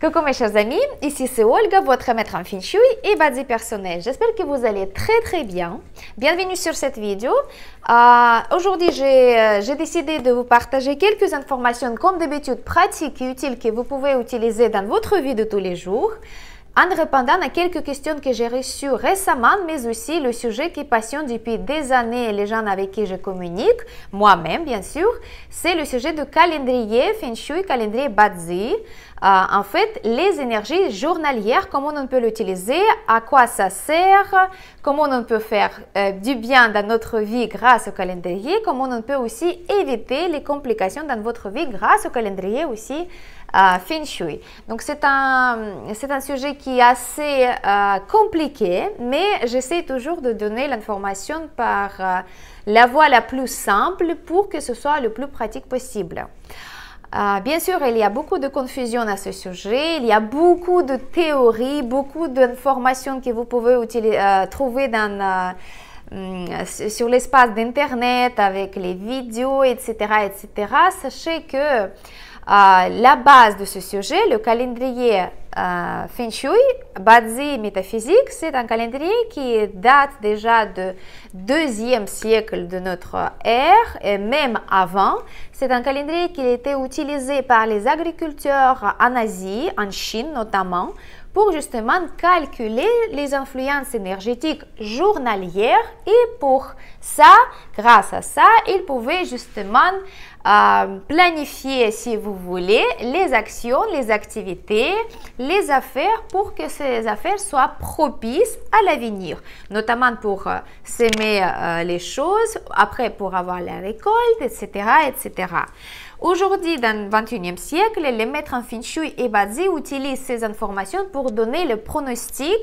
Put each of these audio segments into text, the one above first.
Coucou mes chers amis, ici c'est Olga, votre maître en Feng Shui et Bazi personnel. J'espère que vous allez très bien. Bienvenue sur cette vidéo. Aujourd'hui, j'ai décidé de vous partager quelques informations comme d'habitude pratiques et utiles que vous pouvez utiliser dans votre vie de tous les jours, en répondant à quelques questions que j'ai reçues récemment, mais aussi le sujet qui passionne depuis des années les gens avec qui je communique, moi-même bien sûr, c'est le sujet du calendrier Feng Shui, calendrier Bazi. En fait, les énergies journalières, comment on peut l'utiliser, à quoi ça sert, comment on peut faire du bien dans notre vie grâce au calendrier, comment on peut aussi éviter les complications dans votre vie grâce au calendrier aussi Feng Shui. Donc c'est un sujet qui est assez compliqué, mais j'essaie toujours de donner l'information par la voie la plus simple pour que ce soit le plus pratique possible. Bien sûr, il y a beaucoup de confusion à ce sujet, il y a beaucoup de théories, beaucoup d'informations que vous pouvez trouver sur l'espace d'Internet avec les vidéos, etc., etc. Sachez que la base de ce sujet, le calendrier Feng Shui, Bazi métaphysique, c'est un calendrier qui date déjà du 2e siècle de notre ère et même avant. C'est un calendrier qui a été utilisé par les agriculteurs en Asie, en Chine notamment, pour justement calculer les influences énergétiques journalières et pour ça, grâce à ça, ils pouvaient justement planifier, si vous voulez, les actions, les activités, les affaires pour que ces affaires soient propices à l'avenir, notamment pour s'aimer les choses, après pour avoir la récolte, etc., etc. Aujourd'hui, dans le 21e siècle, les maîtres en Feng Shui et Bazi utilisent ces informations pour donner le pronostic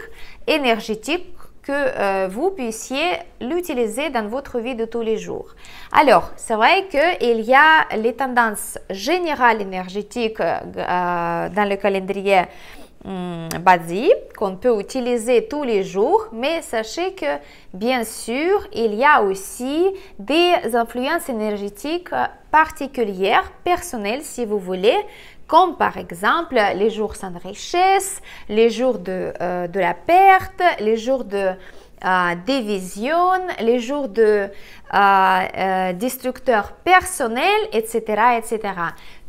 énergétique que vous puissiez l'utiliser dans votre vie de tous les jours. Alors, c'est vrai qu'il y a les tendances générales énergétiques dans le calendrier Bazi qu'on peut utiliser tous les jours, mais sachez que bien sûr il y a aussi des influences énergétiques particulières, personnelles si vous voulez, comme par exemple les jours sans richesse, les jours de la perte, les jours de division, les jours de destructeurs personnels, etc., etc.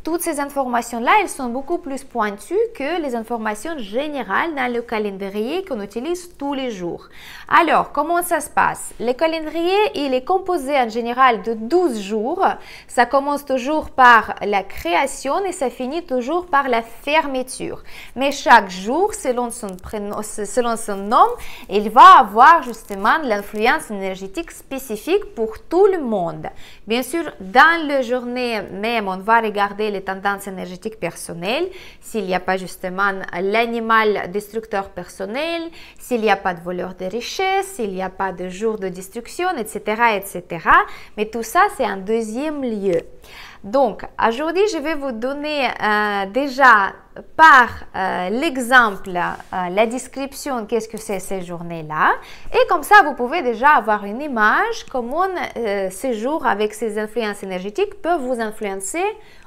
Toutes ces informations-là, elles sont beaucoup plus pointues que les informations générales dans le calendrier qu'on utilise tous les jours. Alors, comment ça se passe? Le calendrier, il est composé en général de 12 jours. Ça commence toujours par la création et ça finit toujours par la fermeture. Mais chaque jour, selon son nom, il va avoir justement l'influence énergétique spécifique pour tout le monde. Bien sûr, dans la journée même, on va regarder les tendances énergétiques personnelles, s'il n'y a pas justement l'animal destructeur personnel, s'il n'y a pas de voleur de richesse, s'il n'y a pas de jour de destruction, etc., etc. Mais tout ça, c'est un deuxième lieu. Donc, aujourd'hui, je vais vous donner déjà par l'exemple, la description, qu'est-ce que c'est ces journées-là. Et comme ça, vous pouvez déjà avoir une image comment ces jours avec ces influences énergétiques peuvent vous influencer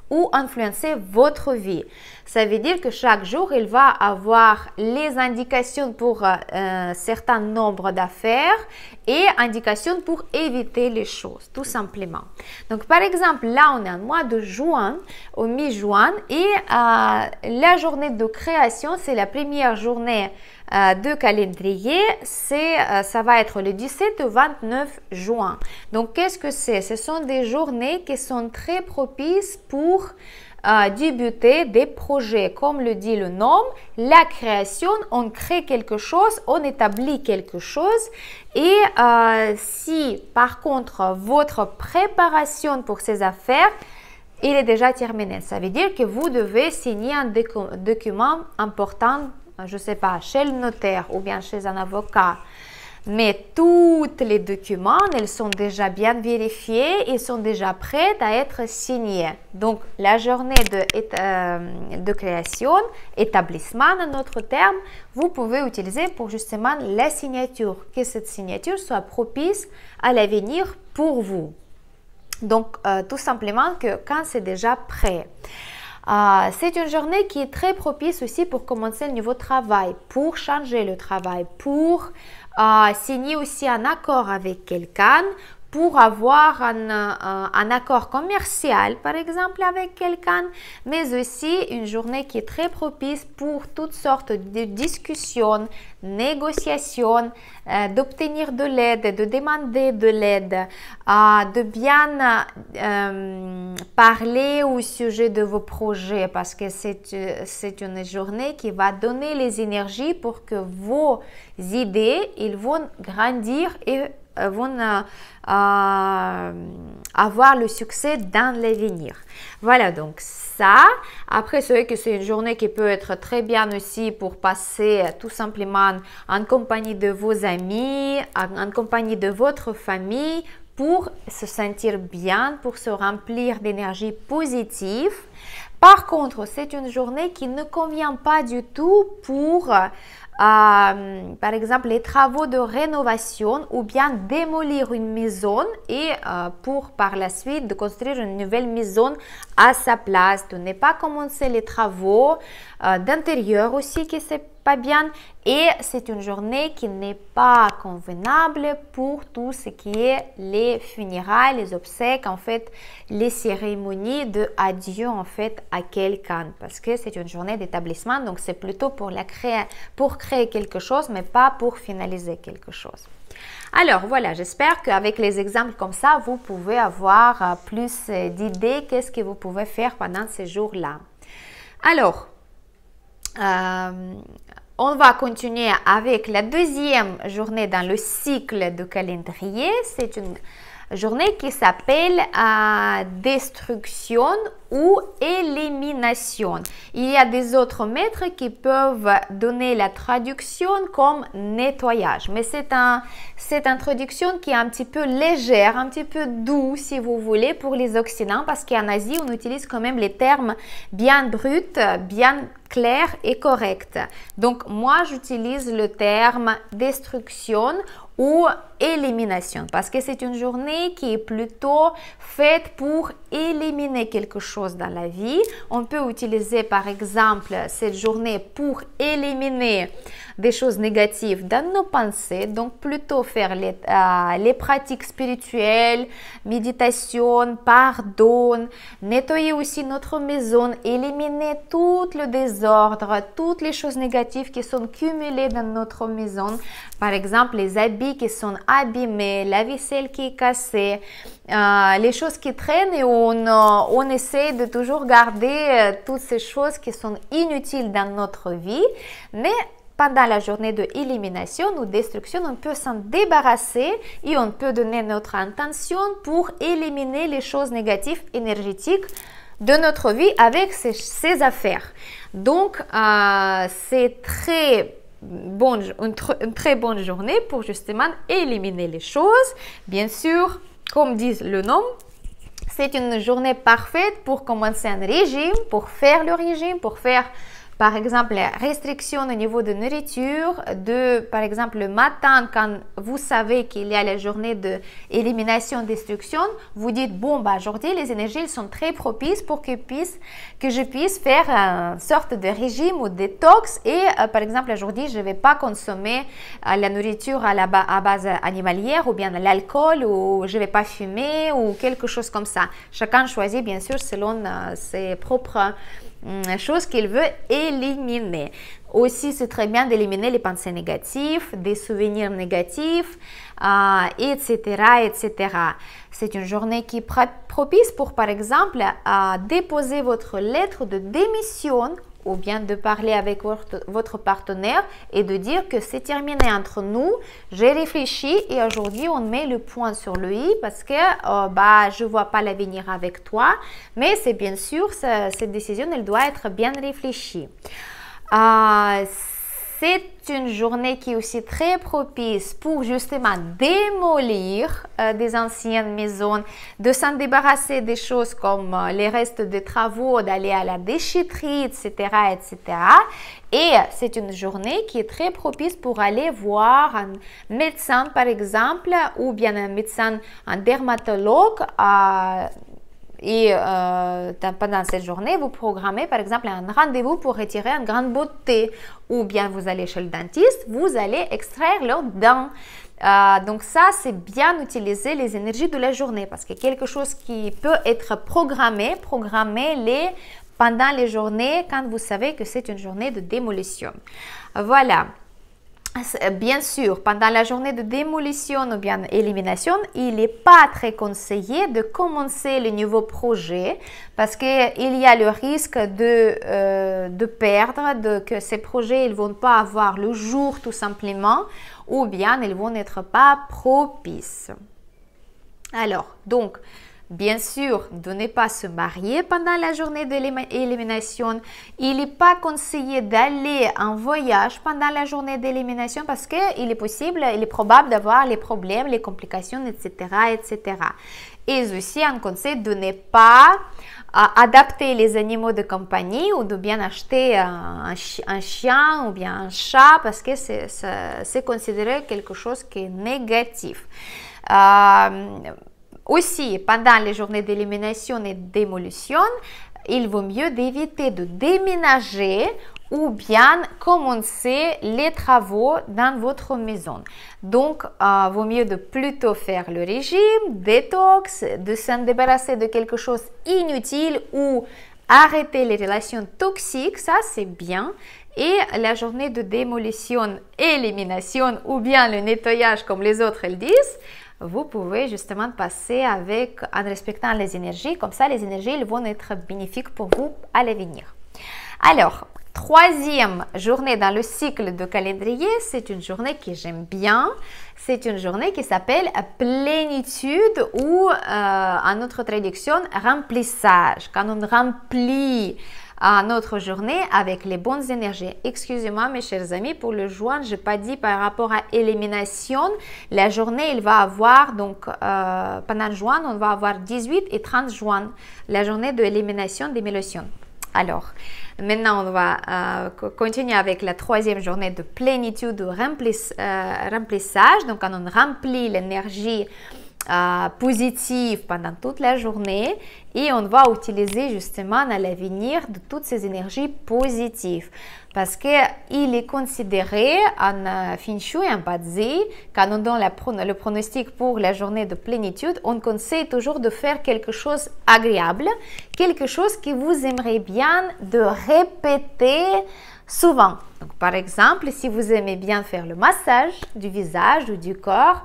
ou influencer votre vie. Ça veut dire que chaque jour, il va avoir les indications pour un certain nombre d'affaires et indications pour éviter les choses, tout simplement. Donc, par exemple, là, on est en mois de juin, au mi-juin, et la journée de création, c'est la première journée de calendrier, ça va être le 17 au 29 juin. Donc, qu'est-ce que c'est? Ce sont des journées qui sont très propices pour débuter des projets. Comme le dit le nom, la création, on crée quelque chose, on établit quelque chose. Et si par contre votre préparation pour ces affaires, il est déjà terminé, ça veut dire que vous devez signer un document important, je ne sais pas, chez le notaire ou bien chez un avocat. Mais tous les documents, ils sont déjà bien vérifiés, ils sont déjà prêts à être signés. Donc, la journée de création, établissement en autre terme, vous pouvez utiliser pour justement la signature, que cette signature soit propice à l'avenir pour vous. Donc, tout simplement que quand c'est déjà prêt. C'est une journée qui est très propice aussi pour commencer le nouveau travail, pour changer le travail, pour signer aussi un accord avec quelqu'un, pour avoir un accord commercial, par exemple, avec quelqu'un, mais aussi une journée qui est très propice pour toutes sortes de discussions, négociations, d'obtenir de l'aide, de demander de l'aide, de bien parler au sujet de vos projets, parce que c'est une journée qui va donner les énergies pour que vos idées, ils vont grandir et vont avoir le succès dans l'avenir. Voilà, donc ça. Après, c'est vrai que c'est une journée qui peut être très bien aussi pour passer tout simplement en compagnie de vos amis, en compagnie de votre famille, pour se sentir bien, pour se remplir d'énergie positive. Par contre, c'est une journée qui ne convient pas du tout pour par exemple, les travaux de rénovation ou bien démolir une maison et pour par la suite de construire une nouvelle maison à sa place, de ne pas commencer les travaux d'intérieur aussi qui c'est pas bien, et c'est une journée qui n'est pas convenable pour tout ce qui est les funérailles, les obsèques, en fait, les cérémonies de adieu en fait à quelqu'un, parce que c'est une journée d'établissement, donc c'est plutôt pour créer quelque chose, mais pas pour finaliser quelque chose. Alors voilà, j'espère qu'avec les exemples comme ça, vous pouvez avoir plus d'idées qu'est-ce que vous pouvez faire pendant ces jours-là. Alors, on va continuer avec la deuxième journée dans le cycle de calendrier. C'est une journée qui s'appelle destruction ou élimination. Il y a des autres maîtres qui peuvent donner la traduction comme nettoyage, mais c'est une traduction qui est un petit peu légère, un petit peu douce si vous voulez pour les Occidentaux, parce qu'en Asie on utilise quand même les termes bien bruts, bien clairs et corrects. Donc moi j'utilise le terme destruction ou élimination, parce que c'est une journée qui est plutôt faite pour éliminer quelque chose dans la vie. On peut utiliser par exemple cette journée pour éliminer des choses négatives dans nos pensées, donc plutôt faire les pratiques spirituelles, méditation, pardon, nettoyer aussi notre maison, éliminer tout le désordre, toutes les choses négatives qui sont cumulées dans notre maison, par exemple les habits qui sont abîmés, la vaisselle qui est cassée, les choses qui traînent, et on essaie de toujours garder toutes ces choses qui sont inutiles dans notre vie, mais pendant la journée de élimination ou destruction, on peut s'en débarrasser et on peut donner notre intention pour éliminer les choses négatives énergétiques de notre vie avec ces affaires. Donc, c'est une très bonne journée pour justement éliminer les choses. Bien sûr, comme dit le nom, c'est une journée parfaite pour commencer un régime, pour faire le régime, pour faire par exemple les restrictions au niveau de nourriture, par exemple le matin quand vous savez qu'il y a la journée de élimination, destruction, vous dites bon aujourd'hui les énergies sont très propices pour que je puisse faire une sorte de régime ou détox, et par exemple aujourd'hui je ne vais pas consommer la nourriture à base animalière ou bien l'alcool, ou je ne vais pas fumer ou quelque chose comme ça. Chacun choisit bien sûr selon ses propres chose qu'il veut éliminer. Aussi, c'est très bien d'éliminer les pensées négatives, des souvenirs négatifs, etc., etc. C'est une journée qui est propice pour, par exemple, déposer votre lettre de démission ou bien de parler avec votre partenaire et de dire que c'est terminé entre nous, j'ai réfléchi et aujourd'hui on met le point sur le i parce que je ne vois pas l'avenir avec toi, mais c'est bien sûr, cette décision elle doit être bien réfléchie. C'est une journée qui est aussi très propice pour justement démolir des anciennes maisons, de s'en débarrasser des choses comme les restes des travaux, d'aller à la déchetterie, etc., etc. Et c'est une journée qui est très propice pour aller voir un médecin, par exemple, ou bien un médecin, un dermatologue, et pendant cette journée, vous programmez par exemple un rendez-vous pour retirer une grande beauté ou bien vous allez chez le dentiste, vous allez extraire leurs dents. Donc ça, c'est bien utiliser les énergies de la journée parce que quelque chose qui peut être programmé, programmez-les pendant les journées quand vous savez que c'est une journée de démolition. Voilà. Bien sûr, pendant la journée de démolition ou bien élimination, il n'est pas très conseillé de commencer les nouveaux projets parce qu'il y a le risque de perdre, que ces projets ne vont pas avoir le jour tout simplement ou bien ils vont n'être pas propices. Alors, donc, bien sûr, de ne pas se marier pendant la journée de l'élimination. Il n'est pas conseillé d'aller en voyage pendant la journée d'élimination parce qu'il est possible, il est probable d'avoir les problèmes, les complications, etc., etc. Et aussi, on conseille de ne pas adapter les animaux de compagnie ou de bien acheter un chien ou bien un chat parce que c'est considéré quelque chose qui est négatif. Aussi, pendant les journées d'élimination et de démolition, il vaut mieux d'éviter de déménager ou bien commencer les travaux dans votre maison. Donc, vaut mieux de plutôt faire le régime, détox, de s'en débarrasser de quelque chose inutile ou arrêter les relations toxiques, ça c'est bien. Et la journée de démolition, élimination ou bien le nettoyage comme les autres le disent, vous pouvez justement passer en respectant les énergies. Comme ça, les énergies ils vont être bénéfiques pour vous à l'avenir. Alors, troisième journée dans le cycle de calendrier, c'est une journée que j'aime bien. C'est une journée qui s'appelle plénitude ou en autre traduction, remplissage. Quand on remplit notre journée avec les bonnes énergies. Excusez-moi mes chers amis, pour le juin, je n'ai pas dit par rapport à élimination, la journée il va avoir, donc pendant juin, on va avoir 18 et 30 juin, la journée de élimination, démolition. Alors, maintenant on va continuer avec la troisième journée de plénitude ou remplissage. Donc quand on remplit l'énergie positive pendant toute la journée et on va utiliser justement à l'avenir de toutes ces énergies positives parce qu'il est considéré en Feng Shui et en Bazi, quand on donne le pronostic pour la journée de plénitude, on conseille toujours de faire quelque chose d'agréable, quelque chose que vous aimeriez bien de répéter souvent. Donc, par exemple, si vous aimez bien faire le massage du visage ou du corps,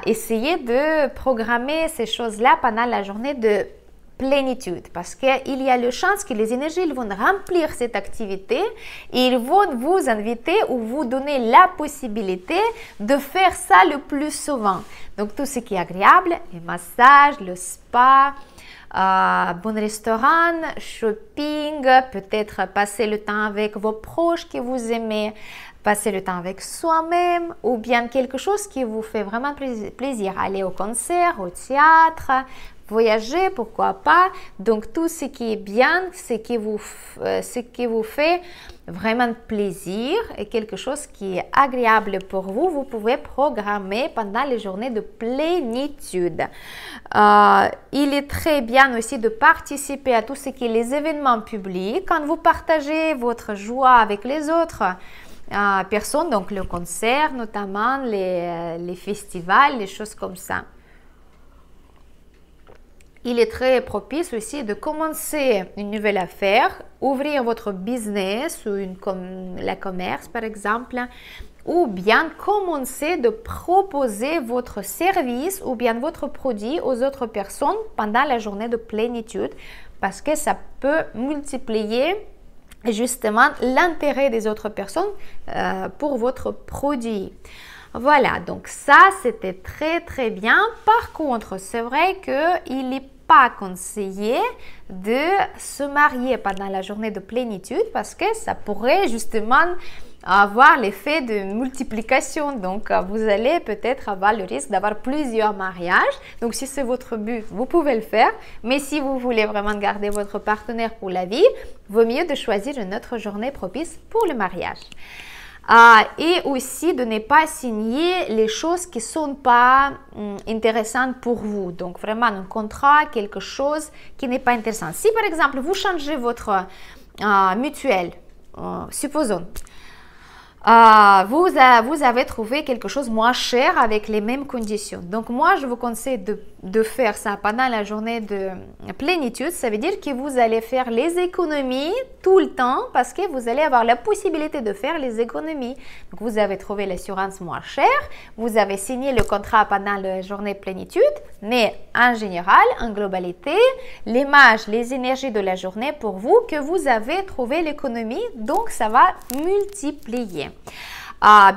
essayez de programmer ces choses-là pendant la journée de plénitude parce qu'il y a la chance que les énergies ils vont remplir cette activité et ils vont vous inviter ou vous donner la possibilité de faire ça le plus souvent. Donc, tout ce qui est agréable, le massage, le spa, bon restaurant, shopping, peut-être passer le temps avec vos proches que vous aimez, passer le temps avec soi-même ou bien quelque chose qui vous fait vraiment plaisir, aller au concert, au théâtre, voyager, pourquoi pas. Donc tout ce qui est bien, ce qui vous fait vraiment plaisir et quelque chose qui est agréable pour vous, vous pouvez programmer pendant les journées de plénitude. Il est très bien aussi de participer à tout ce qui est les événements publics. Quand vous partagez votre joie avec les autres personnes, donc le concert notamment, les festivals, les choses comme ça. Il est très propice aussi de commencer une nouvelle affaire, ouvrir votre business ou la commerce par exemple, ou bien commencer de proposer votre service ou bien votre produit aux autres personnes pendant la journée de plénitude parce que ça peut multiplier justement l'intérêt des autres personnes pour votre produit. Voilà, donc ça c'était très très bien. Par contre, c'est vrai qu'il n'est pas conseillé de se marier pendant la journée de plénitude parce que ça pourrait justement avoir l'effet de multiplication. Donc, vous allez peut-être avoir le risque d'avoir plusieurs mariages. Donc, si c'est votre but, vous pouvez le faire. Mais si vous voulez vraiment garder votre partenaire pour la vie, vaut mieux de choisir une autre journée propice pour le mariage. Et aussi de ne pas signer les choses qui ne sont pas intéressantes pour vous. Donc vraiment un contrat, quelque chose qui n'est pas intéressant. Si par exemple vous changez votre mutuelle, supposons, vous avez trouvé quelque chose moins cher avec les mêmes conditions. Donc moi, je vous conseille de faire ça pendant la journée de plénitude. Ça veut dire que vous allez faire les économies tout le temps parce que vous allez avoir la possibilité de faire les économies. Donc vous avez trouvé l'assurance moins chère, vous avez signé le contrat pendant la journée plénitude, mais en général, en globalité, l'image, les énergies de la journée pour vous, que vous avez trouvé l'économie, donc ça va multiplier.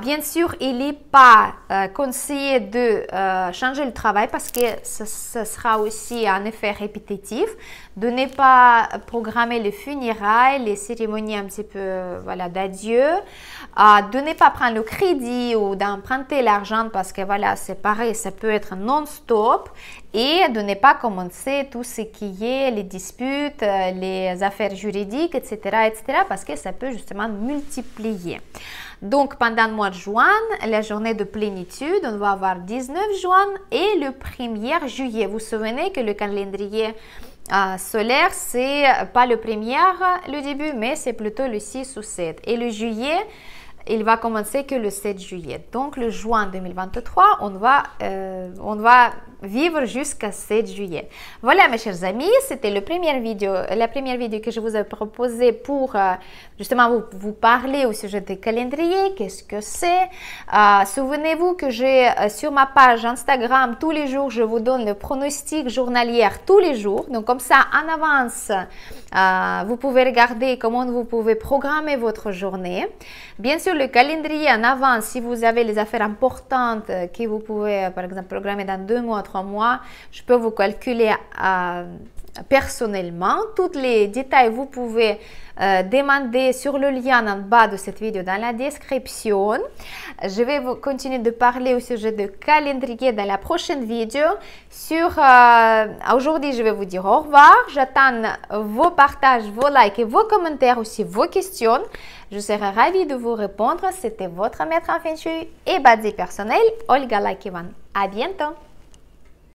Bien sûr, il n'est pas conseillé de changer le travail parce que ce sera aussi un effet répétitif, de ne pas programmer les funérailles, les cérémonies un petit peu voilà, d'adieu, de ne pas prendre le crédit ou d'emprunter l'argent parce que voilà, c'est pareil, ça peut être non-stop, et de ne pas commencer tout ce qui est les disputes, les affaires juridiques, etc., parce que ça peut justement multiplier. Donc, pendant le mois de juin, la journée de plénitude, on va avoir 19 juin et le 1er juillet. Vous vous souvenez que le calendrier solaire, c'est pas le 1er le début, mais c'est plutôt le 6 ou 7. Et le juillet, il va commencer que le 7 juillet. Donc, le juin 2023, on va vivre jusqu'à 7 juillet. Voilà, mes chers amis, c'était la première vidéo que je vous ai proposée pour justement vous parler au sujet du calendrier. Qu'est-ce que c'est? Souvenez-vous que j'ai sur ma page Instagram, tous les jours, je vous donne le pronostic journalier tous les jours. Donc, comme ça, en avance, vous pouvez regarder comment vous pouvez programmer votre journée. Bien sûr, le calendrier en avance, si vous avez les affaires importantes que vous pouvez, par exemple, programmer dans 2 mois, 3 mois, je peux vous calculer personnellement. Tous les détails, vous pouvez demander sur le lien en bas de cette vidéo dans la description. Je vais vous continuer de parler au sujet de calendrier dans la prochaine vidéo. Aujourd'hui, je vais vous dire au revoir. J'attends vos partages, vos likes et vos commentaires, aussi vos questions. Je serai ravie de vous répondre. C'était votre maître en Feng Shui et Badzi personnel, Olga Lakivan. À bientôt!